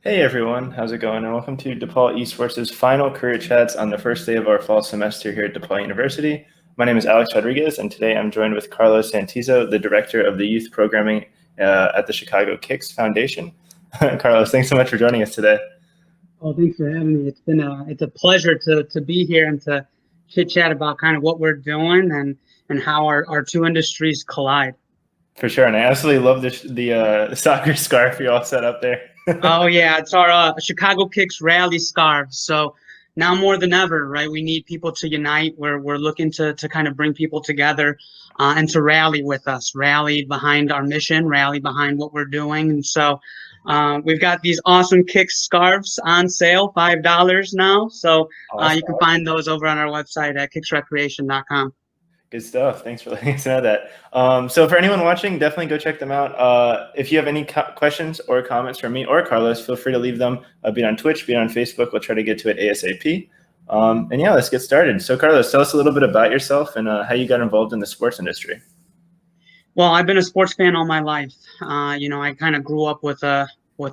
Hey everyone, how's it going? And welcome to DePaul Esports' final career chats on the first day of our fall semester here at DePaul University. My name is Alex Rodriguez, and today I'm joined with Carlos Santizo, the Director of the Youth Programming at the Chicago Kicks Foundation. Carlos, thanks so much for joining us today. Oh, thanks for having me. It's a pleasure to be here and to chit chat about kind of what we're doing and how our two industries collide. For sure, and I absolutely love the soccer scarf you all set up there. Oh yeah, it's our Chicago Kicks rally scarf. So now more than ever, right? We need people to unite. We're looking to kind of bring people together and to rally with us, rally behind our mission, rally behind what we're doing. And so we've got these awesome Kicks scarves on sale, $5 now. So you can Awesome. find those over on our website at kicksrecreation.com. Good stuff. Thanks for letting us know that. So for anyone watching, definitely go check them out. If you have any questions or comments from me or Carlos, feel free to leave them. Be it on Twitch, be it on Facebook. We'll try to get to it ASAP. And yeah, let's get started. So Carlos, tell us a little bit about yourself and how you got involved in the sports industry. Well, I've been a sports fan all my life. I kind of grew up with a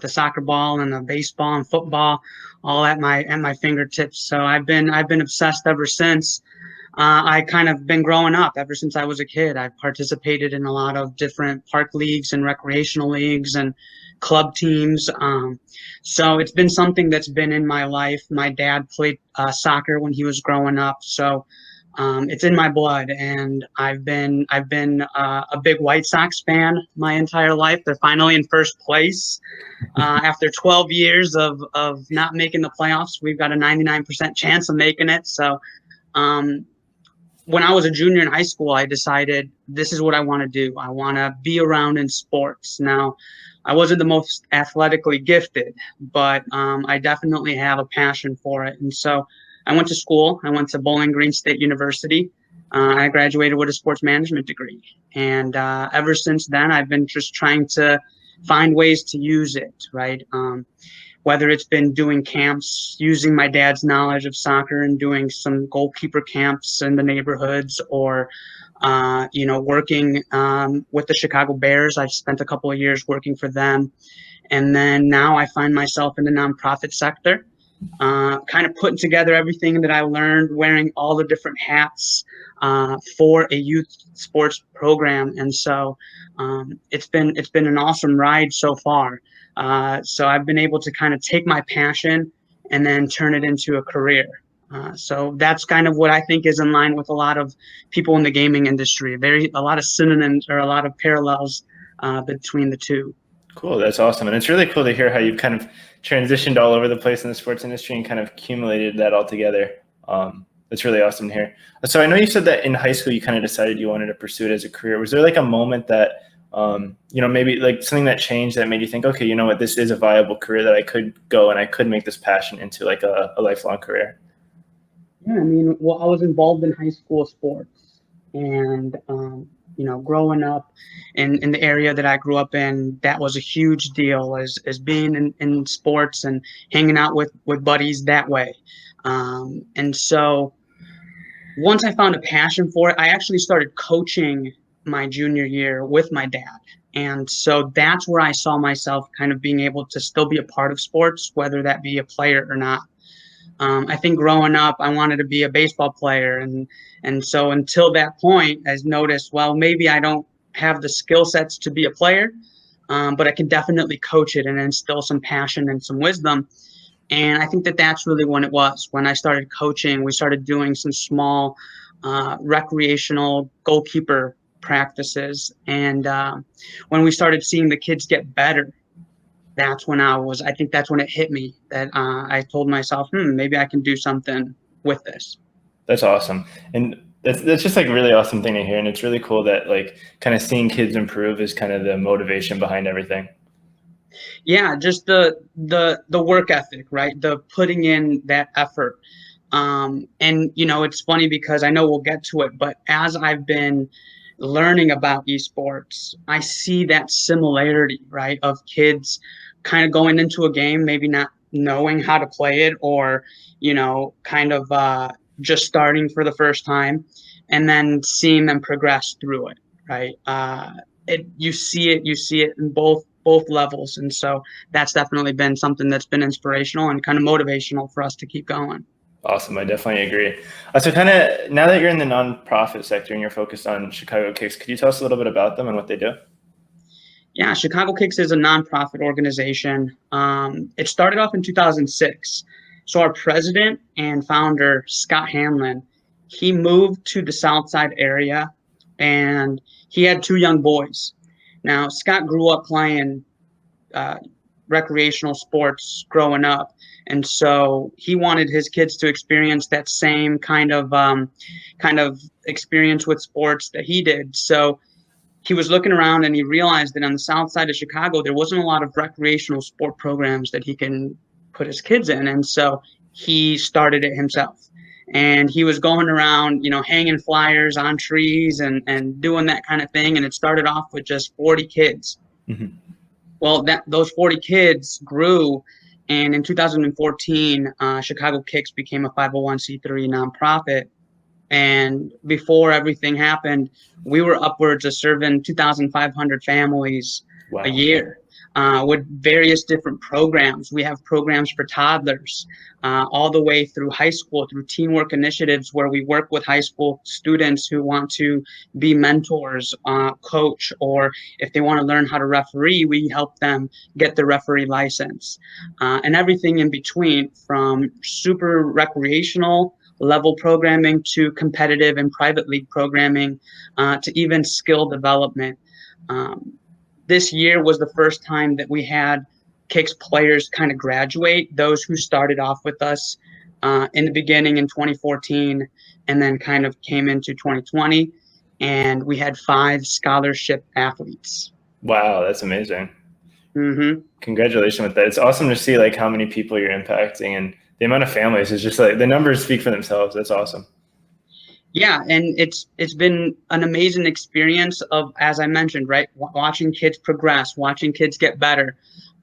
soccer ball and a baseball and football all at my fingertips. So I've been obsessed ever since. I kind of been growing up ever since I was a kid. I've participated in a lot of different park leagues and recreational leagues and club teams. So it's been something that's been in my life. My dad played soccer when he was growing up, so it's in my blood. And I've been a big White Sox fan my entire life. They're finally in first place after 12 years of not making the playoffs. We've got a 99% chance of making it. So. Um, when I was a junior in high school, I decided this is what I want to do. I want to be around in sports. Now, I wasn't the most athletically gifted, but I definitely have a passion for it. And so I went to school. I went to Bowling Green State University. I graduated with a sports management degree. And ever since then, I've been just trying to find ways to use it, right? Whether it's been doing camps, using my dad's knowledge of soccer and doing some goalkeeper camps in the neighborhoods, or working with the Chicago Bears. I've spent a couple of years working for them, and then now I find myself in the nonprofit sector, kind of putting together everything that I learned, wearing all the different hats for a youth sports program. And so it's been an awesome ride so far. So I've been able to kind of take my passion and then turn it into a career. So that's kind of what I think is in line with a lot of people in the gaming industry. A lot of synonyms or a lot of parallels between the two. Cool, that's awesome. And it's really cool to hear how you've kind of transitioned all over the place in the sports industry and kind of accumulated that all together. That's really awesome to hear. So I know you said that in high school you kind of decided you wanted to pursue it as a career. Was there like a moment that, maybe like something that changed that made you think, okay, you know what, this is a viable career that I could go and I could make this passion into like a lifelong career? Yeah, I mean, well, I was involved in high school sports, and growing up in the area that I grew up in, that was a huge deal as being in sports and hanging out with buddies that way. And so once I found a passion for it, I actually started coaching my junior year with my dad. And so that's where I saw myself kind of being able to still be a part of sports, whether that be a player or not. I think growing up, I wanted to be a baseball player, and so until that point, I noticed, well, maybe I don't have the skill sets to be a player, but I can definitely coach it and instill some passion and some wisdom. And I think that that's really when it was. When I started coaching, we started doing some small recreational goalkeeper practices, and when we started seeing the kids get better, I think that's when it hit me that I told myself, maybe I can do something with this. That's awesome. And that's just like a really awesome thing to hear. And it's really cool that like kind of seeing kids improve is kind of the motivation behind everything. Yeah, just the work ethic, right? The putting in that effort. And it's funny because I know we'll get to it, but as I've been learning about esports, I see that similarity, right, of kids kind of going into a game, maybe not knowing how to play it, or kind of just starting for the first time, and then seeing them progress through it, right? You see it in both both levels. And so that's definitely been something that's been inspirational and kind of motivational for us to keep going. Awesome. I definitely agree. So kind of now that you're in the nonprofit sector and you're focused on Chicago Kicks, could you tell us a little bit about them and what they do? Yeah, Chicago Kicks is a nonprofit organization. It started off in 2006. So our president and founder, Scott Hanlon, he moved to the South Side area and he had two young boys. Now, Scott grew up playing uh, recreational sports growing up. And so he wanted his kids to experience that same kind of experience with sports that he did. So he was looking around and he realized that on the south side of Chicago, there wasn't a lot of recreational sport programs that he can put his kids in. And so he started it himself. And he was going around, hanging flyers on trees and doing that kind of thing. And it started off with just 40 kids. Mm-hmm. Well, those 40 kids grew. And in 2014, Chicago Kicks became a 501c3 nonprofit. And before everything happened, we were upwards of serving 2,500 families Wow. a year with various different programs. We have programs for toddlers all the way through high school, through teamwork initiatives where we work with high school students who want to be mentors, coach, or if they want to learn how to referee, we help them get the referee license. And everything in between, from super recreational level programming to competitive and private league programming to even skill development. This year was the first time that we had Kicks players kind of graduate, those who started off with us in the beginning in 2014 and then kind of came into 2020. And we had 5 scholarship athletes. Wow, that's amazing. Mm-hmm. Congratulations with that. It's awesome to see like how many people you're impacting, and the amount of families is just like the numbers speak for themselves. That's awesome. Yeah, and it's been an amazing experience of, as I mentioned, right, watching kids progress, watching kids get better.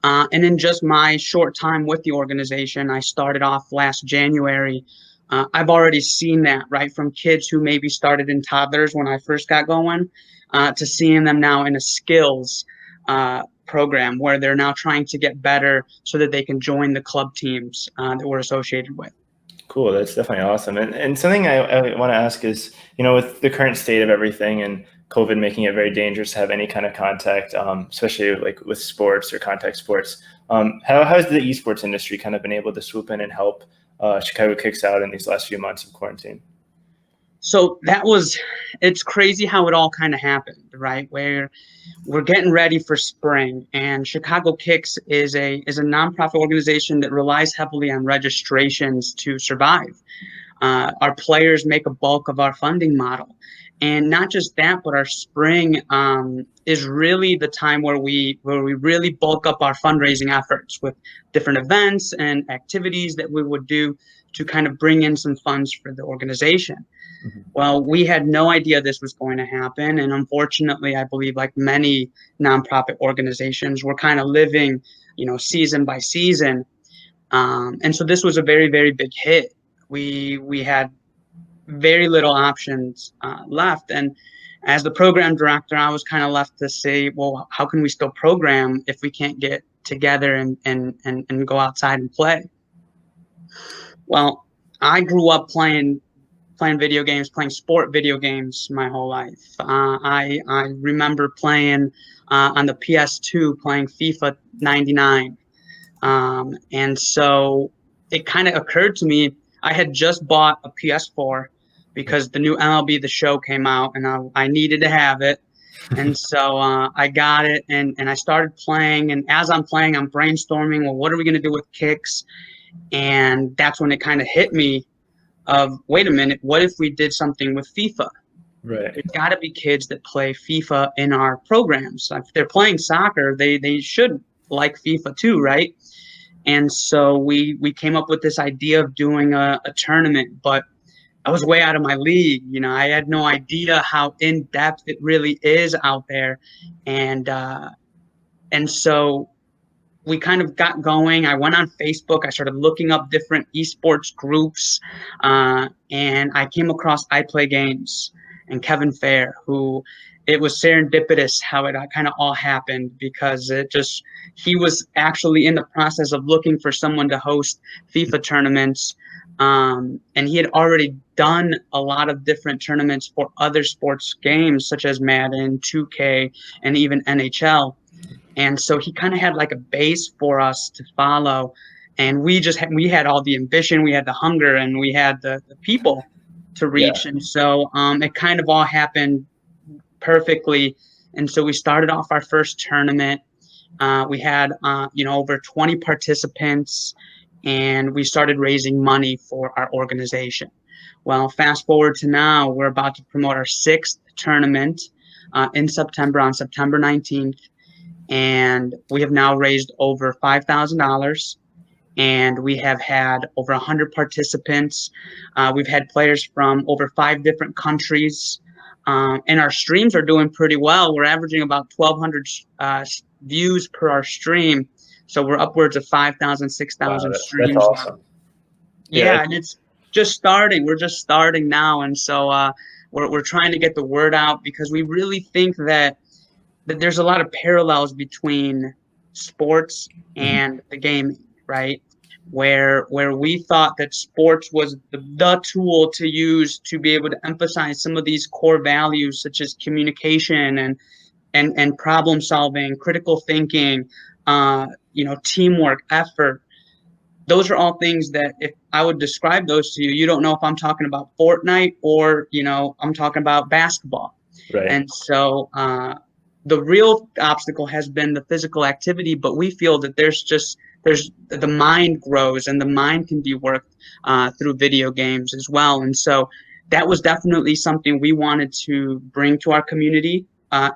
And in just my short time with the organization, I started off last January. I've already seen that, right, from kids who maybe started in toddlers when I first got going to seeing them now in a skills program where they're now trying to get better so that they can join the club teams that we're associated with. Cool. That's definitely awesome. And something I want to ask is, with the current state of everything and COVID making it very dangerous to have any kind of contact, especially like with sports or contact sports, how has the esports industry kind of been able to swoop in and help Chicago Kicks out in these last few months of quarantine? So it's crazy how it all kind of happened, right? Where we're getting ready for spring, and Chicago Kicks is a nonprofit organization that relies heavily on registrations to survive. Our players make a bulk of our funding model, and not just that, but our spring is really the time where we really bulk up our fundraising efforts with different events and activities that we would do to kind of bring in some funds for the organization. Mm-hmm. Well, we had no idea this was going to happen. And unfortunately, I believe like many nonprofit organizations, we're kind of living, season by season. And so this was a very, very big hit. We had very little options left. And as the program director, I was kind of left to say, well, how can we still program if we can't get together and go outside and play? Well, I grew up playing video games, playing sport video games my whole life. I remember playing on the PS2, playing FIFA 99. And so it kind of occurred to me, I had just bought a PS4 because the new MLB The Show came out and I needed to have it. And so I got it and I started playing. And as I'm playing, I'm brainstorming, well, what are we going to do with Kicks? And that's when it kind of hit me of, wait a minute, what if we did something with FIFA? Right. There's got to be kids that play FIFA in our programs. If they're playing soccer, they should like FIFA too, right? And so we came up with this idea of doing a tournament, but I was way out of my league. I had no idea how in depth it really is out there, and so we kind of got going. I went on Facebook. I started looking up different esports groups, and I came across I Play Games and Kevin Fair, who it was serendipitous how it kind of all happened, because he was actually in the process of looking for someone to host FIFA tournaments. And he had already done a lot of different tournaments for other sports games, such as Madden, 2K, and even NHL. And so he kind of had like a base for us to follow. And we had all the ambition, we had the hunger, and we had the people to reach. And so it kind of all happened perfectly. And so we started off our first tournament. We had, over 20 participants, and we started raising money for our organization. Well, fast forward to now, we're about to promote our 6th tournament in September, on September 19th. And we have now raised over $5,000. And we have had over 100 participants. We've had players from over 5 different countries. And our streams are doing pretty well. We're averaging about 1,200 views per our stream. So we're upwards of 5,000, 6,000 streams. That's awesome. Yeah, and it's just starting. We're just starting now. And so we're trying to get the word out, because we really think that there's a lot of parallels between sports and the gaming, right? Where we thought that sports was the tool to use to be able to emphasize some of these core values, such as communication and problem solving, critical thinking, teamwork, effort. Those are all things that if I would describe those to you, you don't know if I'm talking about Fortnite or, I'm talking about basketball. Right. And so the real obstacle has been the physical activity, but we feel that there's the mind grows, and the mind can be worked through video games as well. And so that was definitely something we wanted to bring to our community,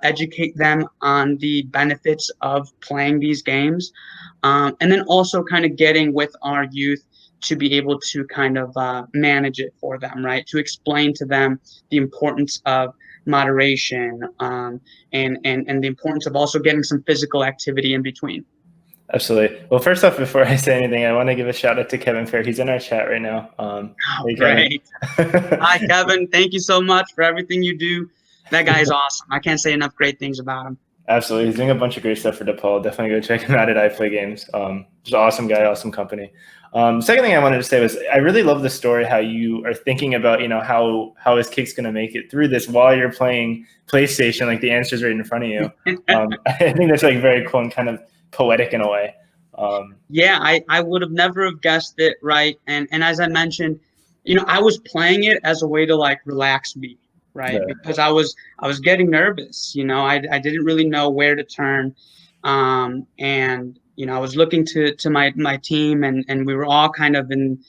educate them on the benefits of playing these games, and then also kind of getting with our youth to be able to kind of manage it for them, right? To explain to them the importance of moderation, and the importance of also getting some physical activity in between. Absolutely. Well, first off, before I say anything, I want to give a shout out to Kevin Fair. He's in our chat right now. Hey, great. Hi, Kevin. Thank you so much for everything you do. That guy is awesome. I can't say enough great things about him. Absolutely. He's doing a bunch of great stuff for DePaul. Definitely go check him out at iPlayGames. Just an awesome guy, awesome company. Second thing I wanted to say was I really love the story, how you are thinking about, how is Kix going to make it through this while you're playing PlayStation, like the answer's right in front of you. I think that's like very cool and kind of poetic in a way. Yeah, I would have never have guessed it, right? And as I mentioned, I was playing it as a way to like relax me, right? Yeah. Because I was getting nervous, I didn't really know where to turn. And I was looking to my team, and we were all kind of in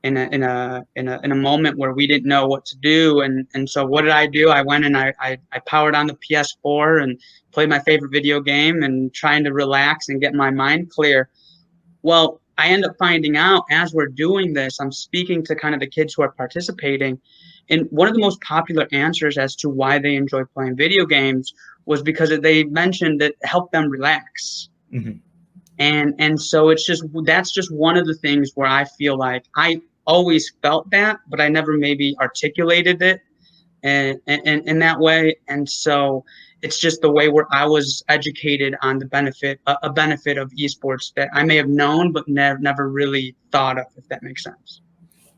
a moment where we didn't know what to do. And so what did I do? I went and I powered on the PS4 and played my favorite video game and trying to relax and get my mind clear. Well, I end up finding out as we're doing this, I'm speaking to kind of the kids who are participating. And one of the most popular answers as to why they enjoy playing video games was because they mentioned that it helped them relax. Mm-hmm. And so that's just one of the things where I feel like I always felt that, but I never maybe articulated it and in that way. And so it's just the way where I was educated on the benefit of esports that I may have known, but never really thought of, if that makes sense.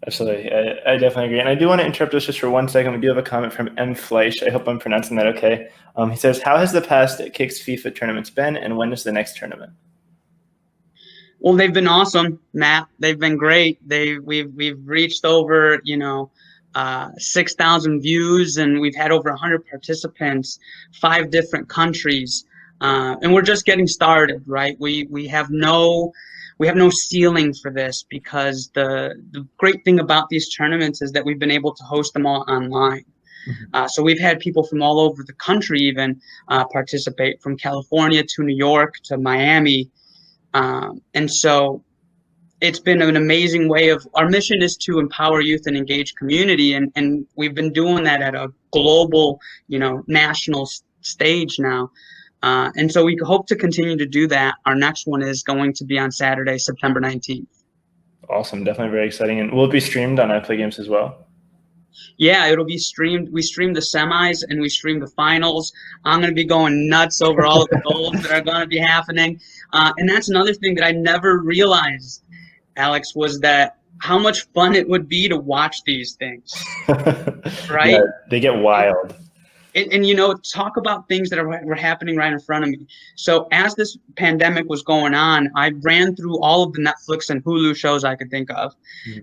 Absolutely. I definitely agree. And I do want to interrupt us just for 1 second. We do have a comment from M. Fleisch. I hope I'm pronouncing that okay. He says, how has the past Kix FIFA tournaments been, and when is the next tournament? Well, they've been awesome, Matt. They've been great. We've reached over, 6,000 views, and we've had over 100 participants, 5 different countries, and we're just getting started, right? We have no ceiling for this, because the great thing about these tournaments is that we've been able to host them all online. So we've had people from all over the country even participate, from California to New York to Miami. And so it's been an amazing way of, our mission is to empower youth and engage community. And we've been doing that at a global, national stage now. And so we hope to continue to do that. Our next one is going to be on Saturday, September 19th. Awesome. Definitely very exciting. And will it be streamed on iPlayGames as well? Yeah, it'll be streamed. We stream the semis and we stream the finals. I'm going to be going nuts over all of the goals that are going to be happening. And that's another thing that I never realized, Alex, was that how much fun it would be to watch these things, Yeah, right? they get wild. And you know, talk about things that were happening right in front of me. So as this pandemic was going on, I ran through all of the Netflix and Hulu shows I could think of,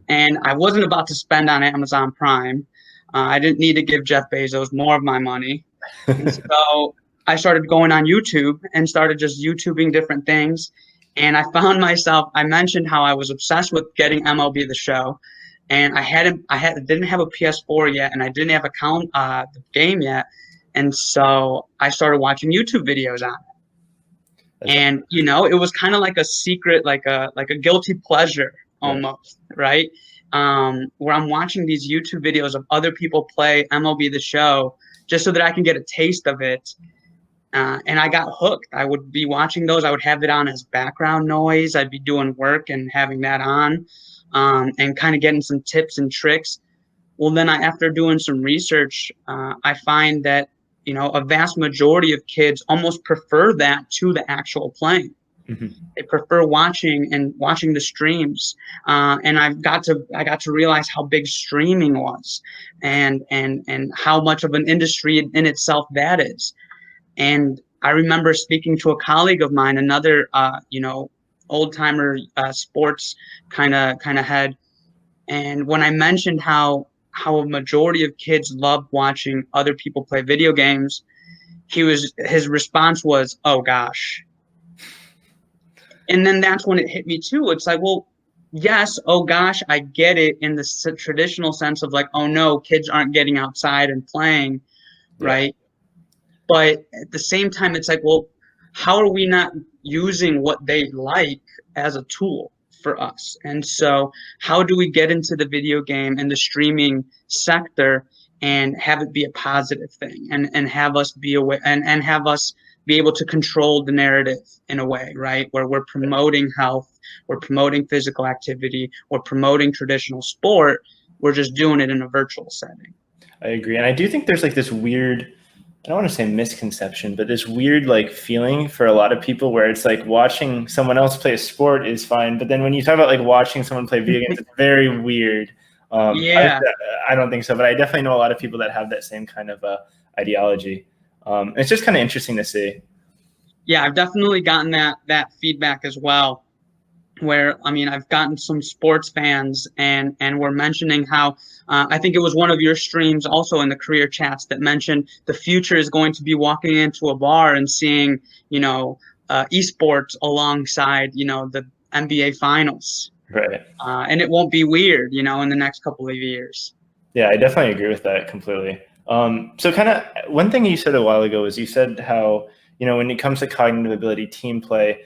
and I wasn't about to spend on Amazon Prime. I didn't need to give Jeff Bezos more of my money, and so I started going on YouTube and started just YouTubing different things. And I found myself. I mentioned how I was obsessed with getting MLB The Show, and didn't have a PS4 yet, and I didn't have the game yet, and so I started watching YouTube videos on it. And you know, it was kind of like a secret, like a guilty pleasure almost, right? Where I'm watching these YouTube videos of other people play MLB The Show just so that I can get a taste of it. And I got hooked. I would be watching those. I would have it on as background noise. I'd be doing work and having that on, and kind of getting some tips and tricks. Well, then after doing some research, I find that, you know, a vast majority of kids almost prefer that to the actual playing. They prefer watching the streams, and I got to realize how big streaming was, and how much of an industry in itself that is. And I remember speaking to a colleague of mine, another you know, old timer sports kind of head, and when I mentioned how a majority of kids love watching other people play video games, his response was, "Oh gosh." And then that's when it hit me too. It's like, well, yes, oh gosh, I get it in the traditional sense of like, oh no, kids aren't getting outside and playing, right? But at the same time, it's like, well, how are we not using what they like as a tool for us? And so how do we get into the video game and the streaming sector and have it be a positive thing, and have us be aware, and have us be able to control the narrative in a way, right? Where we're promoting health, we're promoting physical activity, we're promoting traditional sport. We're just doing it in a virtual setting. I agree. And I do think there's like this weird, I don't want to say misconception, but this weird like feeling for a lot of people where it's like watching someone else play a sport is fine. But then when you talk about like watching someone play video games, it's very weird. Yeah. I don't think so, but I definitely know a lot of people that have that same kind of ideology. It's just kind of interesting to see. Yeah, I've definitely gotten that feedback as well. Where, I mean, I've gotten some sports fans, and we're mentioning how I think it was one of your streams also in the career chats that mentioned the future is going to be walking into a bar and seeing, you know, esports alongside, you know, the NBA finals. Right. And it won't be weird, you know, in the next couple of years. Yeah, I definitely agree with that completely. So kind of one thing you said a while ago is you said how, you know, when it comes to cognitive ability, team play,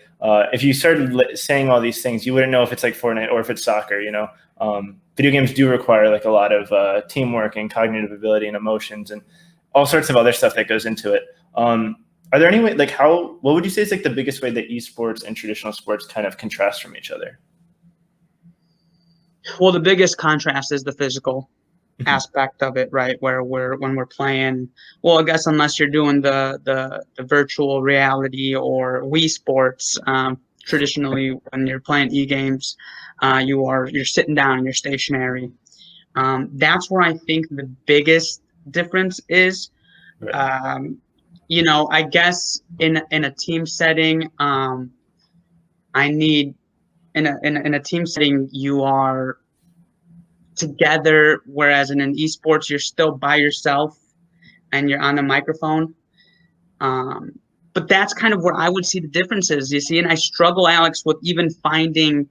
if you started saying all these things, you wouldn't know if it's like Fortnite or if it's soccer, you know. Video games do require like a lot of teamwork and cognitive ability and emotions and all sorts of other stuff that goes into it. Are there any way, like what would you say is like the biggest way that esports and traditional sports kind of contrast from each other? Well, the biggest contrast is the physical aspect of it, right? When we're playing, well, I guess unless you're doing the virtual reality or Wii Sports, traditionally when you're playing e-games, you're sitting down and you're stationary. That's where I think the biggest difference is. Right. You know, I guess in a team setting, I need in a team setting, you are together, whereas in an esports, you're still by yourself and you're on the microphone. But that's kind of where I would see the differences, you see, and I struggle, Alex, with even finding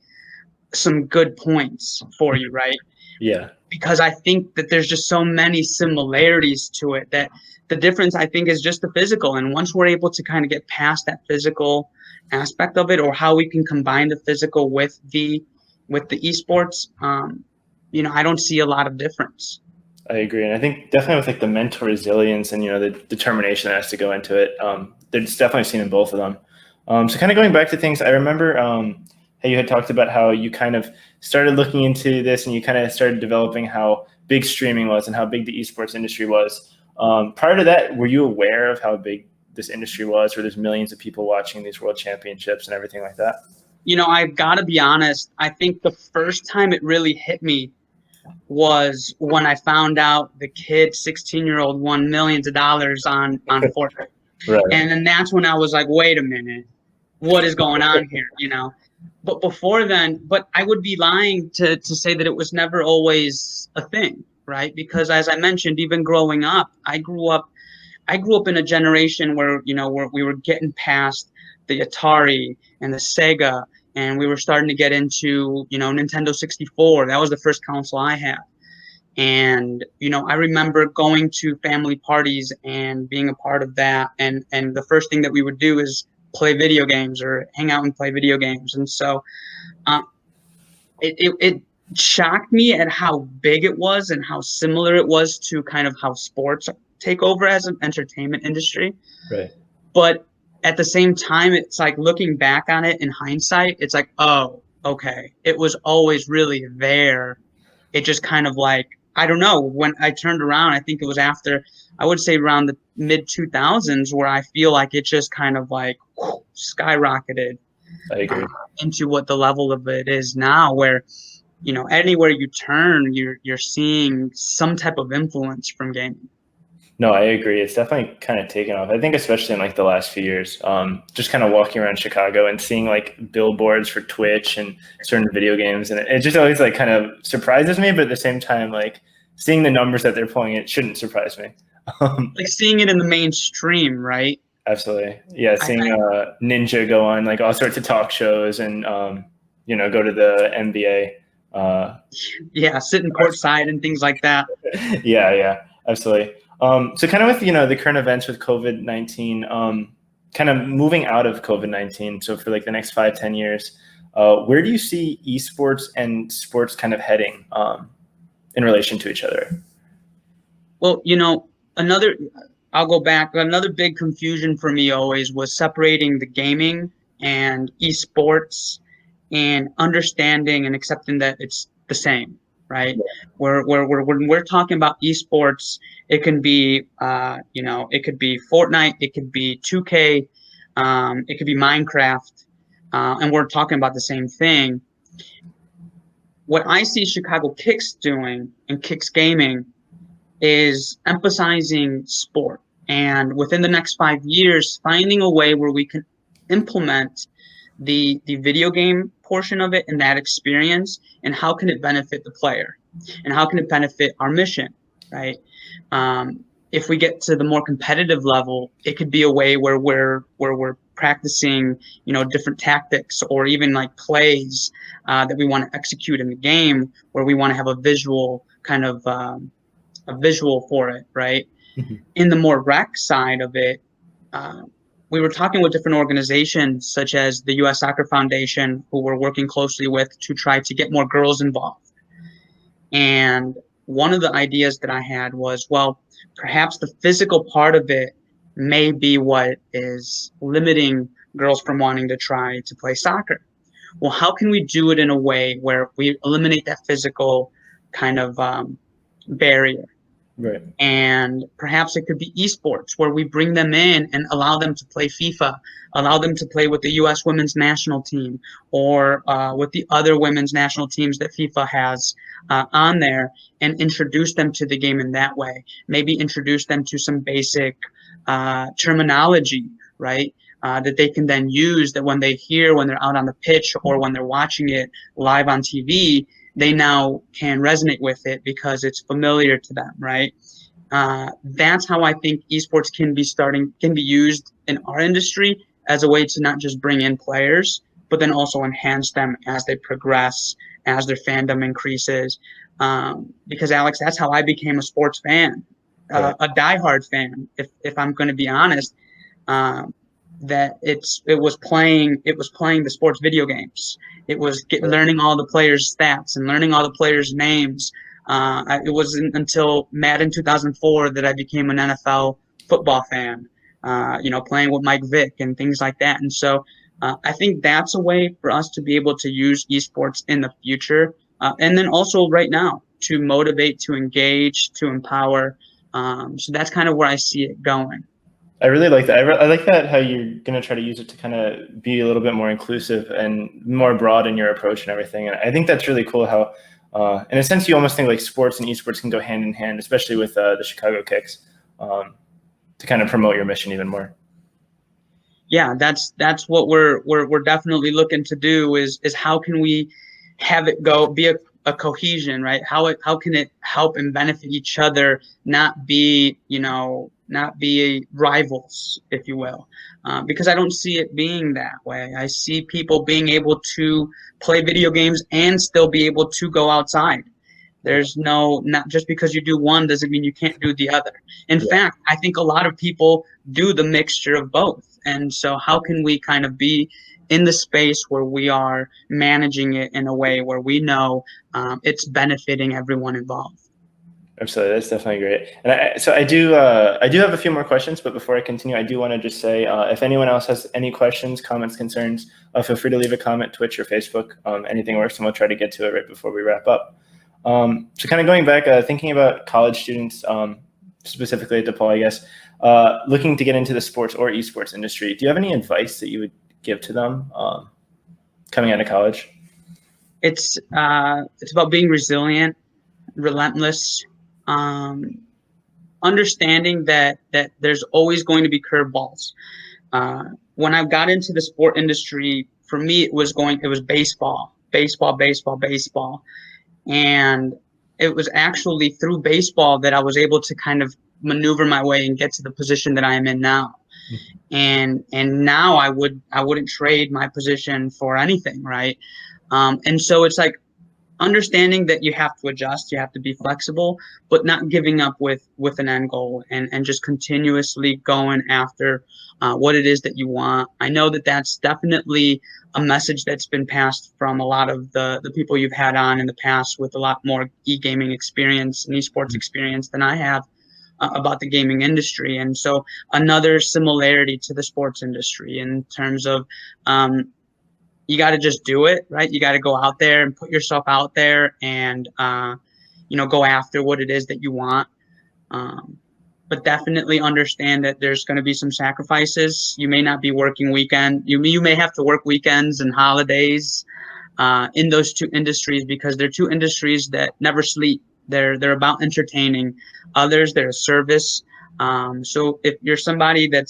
some good points for you, right? Yeah. Because I think that there's just so many similarities to it that the difference, I think, is just the physical. And once we're able to kind of get past that physical aspect of it, or how we can combine the physical with the esports, you know, I don't see a lot of difference. I agree. And I think definitely with like the mental resilience and, you know, the determination that has to go into it, there's definitely seen in both of them. So kind of going back to things, I remember how you had talked about how you kind of started looking into this and you kind of started developing how big streaming was and how big the esports industry was. Prior to that, were you aware of how big this industry was, where there's millions of people watching these world championships and everything like that? I've got to be honest. I think the first time it really hit me was when I found out the kid, 16-year-old, won millions of dollars on Fortnite. Right. And then that's when I was like, wait a minute, what is going on here? But before then, but I would be lying to say that it was never always a thing, right? Because as I mentioned, even growing up, I grew up in a generation where, where we were getting past the Atari and the Sega, and we were starting to get into, Nintendo 64. That was the first console I had. And, I remember going to family parties and being a part of that. And the first thing that we would do is play video games or hang out and play video games. And so it shocked me at how big it was and how similar it was to kind of how sports take over as an entertainment industry. Right. But at the same time, it's like looking back on it in hindsight, it's like, oh, okay, it was always really there. It just kind of like, I don't know, when I turned around, I think it was after, I would say around the mid 2000s, where I feel like it just kind of like skyrocketed. I agree. Into what the level of it is now, where, anywhere you turn, you're seeing some type of influence from gaming. No, I agree. It's definitely kind of taken off. I think especially in like the last few years, just kind of walking around Chicago and seeing like billboards for Twitch and certain video games. And it just always like kind of surprises me. But at the same time, like seeing the numbers that they're pulling, it shouldn't surprise me. Like seeing it in the mainstream, right? Absolutely. Yeah. Seeing Ninja go on like all sorts of talk shows and, go to the NBA. Yeah. Sitting courtside and things like that. Yeah, absolutely. So kind of with, the current events with COVID-19, kind of moving out of COVID-19. So for like the next 5-10 years, where do you see esports and sports kind of heading in relation to each other? Well, I'll go back. Another big confusion for me always was separating the gaming and esports and understanding and accepting that it's the same. Right. When we're talking about esports, it can be, it could be Fortnite, it could be 2K, it could be Minecraft, and we're talking about the same thing. What I see Chicago Kicks doing and Kicks Gaming is emphasizing sport, and within the next 5 years, finding a way where we can implement the video game portion of it and that experience, and how can it benefit the player and how can it benefit our mission, right? If we get to the more competitive level, it could be a way where we're practicing, different tactics or even like plays that we want to execute in the game, where we want to have a visual kind of a visual for it, right? Mm-hmm. In the more rec side of it, we were talking with different organizations such as the U.S. Soccer Foundation, who we're working closely with to try to get more girls involved. And one of the ideas that I had was, well, perhaps the physical part of it may be what is limiting girls from wanting to try to play soccer. Well, how can we do it in a way where we eliminate that physical kind of barrier? Right. And perhaps it could be esports, where we bring them in and allow them to play FIFA, allow them to play with the U.S. women's national team or with the other women's national teams that FIFA has on there, and introduce them to the game in that way. Maybe introduce them to some basic terminology, right? That they can then use, that when they hear, when they're out on the pitch or when they're watching it live on TV, they now can resonate with it because it's familiar to them, right? That's how I think esports can be used in our industry as a way to not just bring in players, but then also enhance them as they progress, as their fandom increases. Because Alex, that's how I became a sports fan, a diehard fan, if I'm going to be honest. That it was playing the sports video games. It was learning all the players' stats and learning all the players' names. It wasn't until Madden 2004 that I became an NFL football fan. Playing with Mike Vick and things like that. And so I think that's a way for us to be able to use esports in the future, and then also right now to motivate, to engage, to empower. So that's kind of where I see it going. I really like that. I like that how you're going to try to use it to kind of be a little bit more inclusive and more broad in your approach and everything. And I think that's really cool how, in a sense, you almost think like sports and esports can go hand in hand, especially with the Chicago Kicks, to kind of promote your mission even more. Yeah, that's what we're definitely looking to do is how can we have it be a cohesion, right? How can it help and benefit each other, not be rivals, if you will, because I don't see it being that way. I see people being able to play video games and still be able to go outside. There's not just because you do one doesn't mean you can't do the other. In fact, I think a lot of people do the mixture of both. And so how can we kind of be in the space where we are managing it in a way where we know it's benefiting everyone involved? Absolutely, that's definitely great. And so I do have a few more questions, but before I continue, I do want to just say if anyone else has any questions, comments, concerns, feel free to leave a comment, Twitch or Facebook. Anything works, and we'll try to get to it right before we wrap up. So kind of going back, thinking about college students, specifically at DePaul, I guess, looking to get into the sports or esports industry, do you have any advice that you would give to them coming out of college? It's about being resilient, relentless, understanding that there's always going to be curveballs. When I got into the sport industry, for me, it was baseball. And it was actually through baseball that I was able to kind of maneuver my way and get to the position that I am in now. And now I wouldn't trade my position for anything, right? And so it's like understanding that you have to adjust, you have to be flexible, but not giving up with an end goal and just continuously going after what it is that you want. I know that that's definitely a message that's been passed from a lot of the people you've had on in the past with a lot more e-gaming experience and esports experience than I have about the gaming industry. And so another similarity to the sports industry in terms of you got to just do it, right? You got to go out there and put yourself out there and, go after what it is that you want. But definitely understand that there's going to be some sacrifices. You may not be working weekend. You may have to work weekends and holidays in those two industries because they're two industries that never sleep. They're about entertaining others. They're a service. So if you're somebody that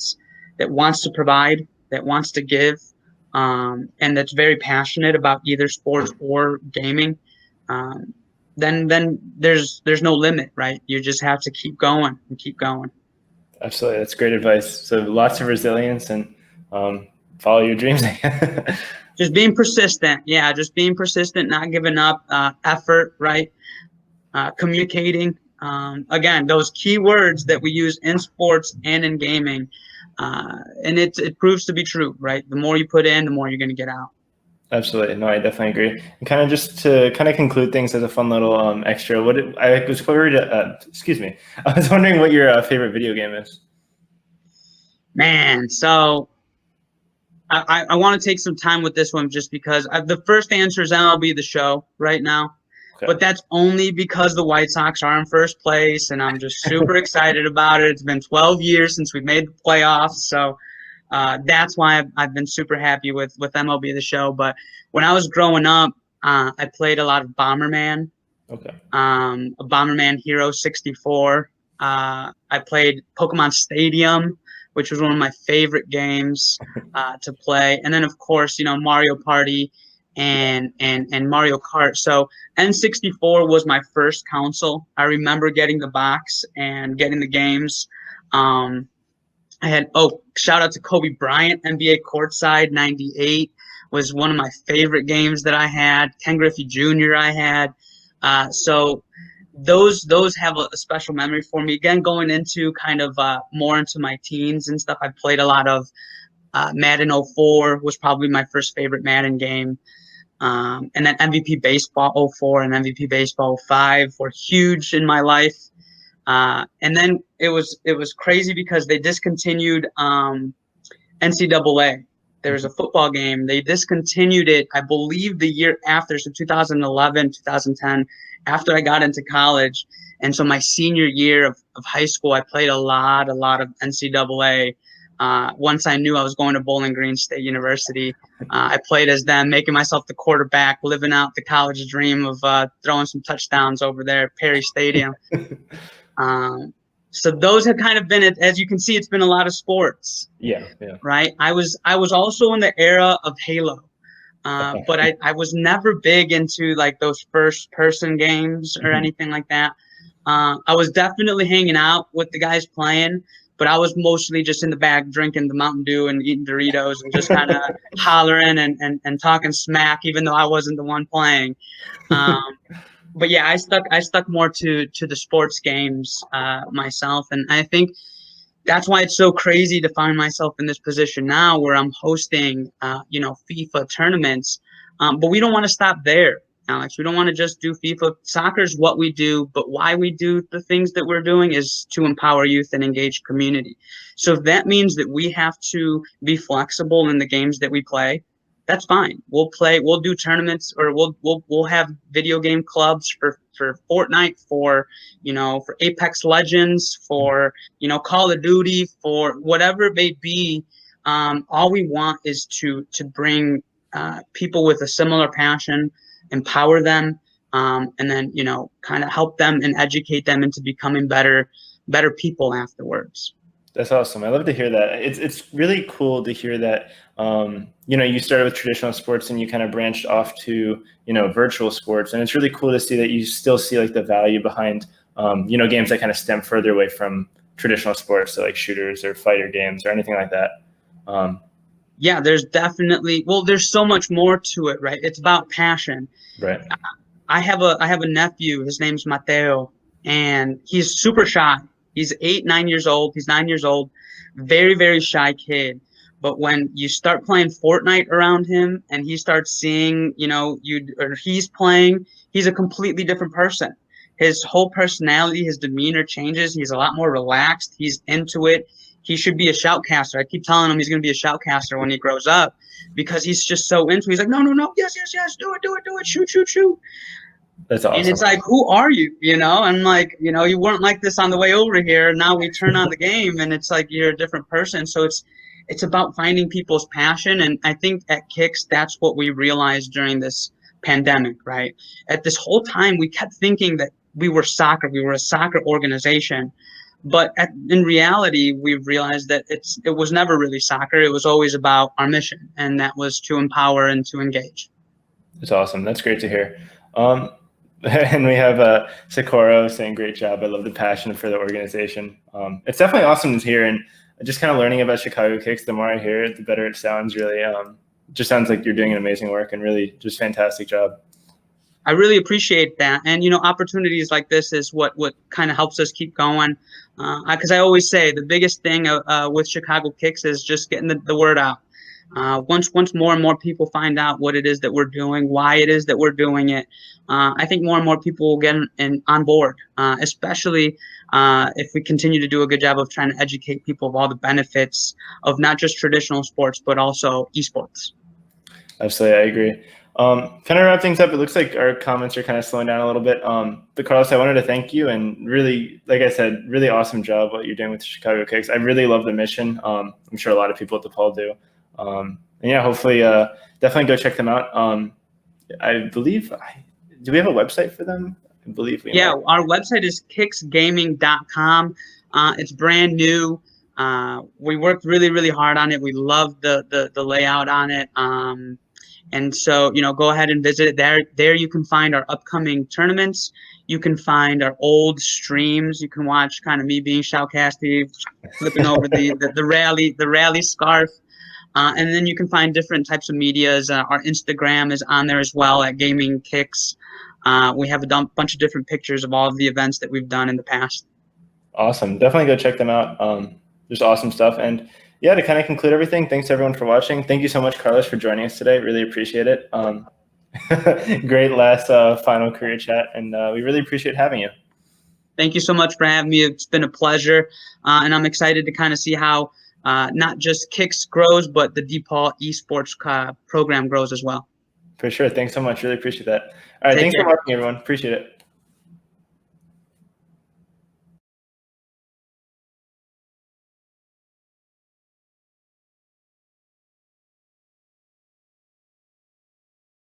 wants to provide, that wants to give, and that's very passionate about either sports or gaming, then there's no limit, right? You just have to keep going and keep going. Absolutely, that's great advice. So lots of resilience and follow your dreams. Just being persistent. Yeah, just being persistent, not giving up, effort, right? Communicating. Again, those key words that we use in sports and in gaming. And it proves to be true, right? The more you put in, the more you're going to get out. Absolutely. No, I definitely agree. And kind of just to kind of conclude things as a fun little extra, I was worried, excuse me, I was wondering what your favorite video game is. Man, so I want to take some time with this one just because the first answer is MLB The Show right now. Okay. But that's only because the White Sox are in first place, and I'm just super excited about it. It's been 12 years since we made the playoffs, so that's why I've been super happy with MLB The Show. But when I was growing up, I played a lot of Bomberman. Okay. Bomberman Hero 64. I played Pokemon Stadium, which was one of my favorite games to play. And then, of course, Mario Party and Mario Kart. So N64 was my first console. I remember getting the box and getting the games. I had, shout out to Kobe Bryant, NBA Courtside 98 was one of my favorite games that I had. Ken Griffey Jr. I had. So those have a special memory for me. Again, going into kind of more into my teens and stuff, I played a lot of Madden 04 was probably my first favorite Madden game. And then MVP Baseball 04 and MVP Baseball 05 were huge in my life. And then it was crazy because they discontinued NCAA. There was a football game. They discontinued it, I believe, the year after, so 2011, 2010, after I got into college. And so my senior year of high school, I played a lot of NCAA. Once I knew I was going to Bowling Green State University, I played as them, making myself the quarterback, living out the college dream of throwing some touchdowns over there at Perry Stadium. So those have kind of been it. As you can see, it's been a lot of sports. Yeah. Right. I was also in the era of Halo. But I was never big into like those first person games or anything like that. I was definitely hanging out with the guys playing, but I was mostly just in the back drinking the Mountain Dew and eating Doritos and just kind of hollering and talking smack, even though I wasn't the one playing. But yeah, I stuck more to the sports games myself, and I think that's why it's so crazy to find myself in this position now where I'm hosting, FIFA tournaments. But we don't want to stop there, Alex. We don't want to just do FIFA. Soccer is what we do, but why we do the things that we're doing is to empower youth and engage community. So if that means that we have to be flexible in the games that we play, that's fine. We'll do tournaments, or we'll have video game clubs for Fortnite, for Apex Legends, for Call of Duty, for whatever it may be. All we want is to bring people with a similar passion, empower them, and then kind of help them and educate them into becoming better people afterwards. That's awesome. I love to hear that. It's really cool to hear that, you started with traditional sports and you kind of branched off to, virtual sports. And it's really cool to see that you still see like the value behind, games that kind of stem further away from traditional sports. So like shooters or fighter games or anything like that. Yeah, there's definitely, there's so much more to it, right? It's about passion. Right. I have a nephew, his name's Mateo, and he's super shy. He's 9 years old. He's 9 years old. Very, very shy kid. But when you start playing Fortnite around him and he starts seeing, he's playing, he's a completely different person. His whole personality, his demeanor changes. He's a lot more relaxed. He's into it. He should be a shoutcaster. I keep telling him he's going to be a shoutcaster when he grows up because he's just so into it. He's like, no, yes, do it, shoot. That's awesome. And it's like, who are you? And like, you weren't like this on the way over here. Now we turn on the game and it's like you're a different person. So it's about finding people's passion. And I think at Kicks, that's what we realized during this pandemic, right? At this whole time, we kept thinking that we were soccer. We were a soccer organization. But in reality, we've realized that it was never really soccer. It was always about our mission. And that was to empower and to engage. That's awesome. That's great to hear. And we have Socorro saying, great job. I love the passion for the organization. It's definitely awesome to hear. And just kind of learning about Chicago Kicks, the more I hear it, the better it sounds. Really, just sounds like you're doing an amazing work and really just fantastic job. I really appreciate that. And, opportunities like this is what kind of helps us keep going. Because I always say the biggest thing with Chicago Kicks is just getting the word out. Once more and more people find out what it is that we're doing, why it is that we're doing it, I think more and more people will get on board, especially if we continue to do a good job of trying to educate people of all the benefits of not just traditional sports, but also esports. Absolutely, I agree. Kind of wrap things up. It looks like our comments are kind of slowing down a little bit. But Carlos, I wanted to thank you and really, like I said, really awesome job what you're doing with Chicago Kicks. I really love the mission. I'm sure a lot of people at DePaul do. And yeah, hopefully, definitely go check them out. I believe, do we have a website for them? I believe we might. Our website is kicksgaming.com. It's brand new. We worked really, really hard on it. We love the layout on it. And so, go ahead and visit it there. There you can find our upcoming tournaments. You can find our old streams. You can watch kind of me being shoutcasty, flipping over the rally scarf. And then you can find different types of medias. Our Instagram is on there as well at Gaming Kicks. We have a bunch of different pictures of all of the events that we've done in the past. Awesome. Definitely go check them out. Just awesome stuff. And yeah, to kind of conclude everything, thanks everyone for watching. Thank you so much, Carlos, for joining us today. Really appreciate it. Great last final career chat, and we really appreciate having you. Thank you so much for having me. It's been a pleasure, and I'm excited to kind of see how not just Kicks grows, but the DePaul Esports program grows as well. For sure. Thanks so much. Really appreciate that. All right. Thanks for watching, everyone. Appreciate it.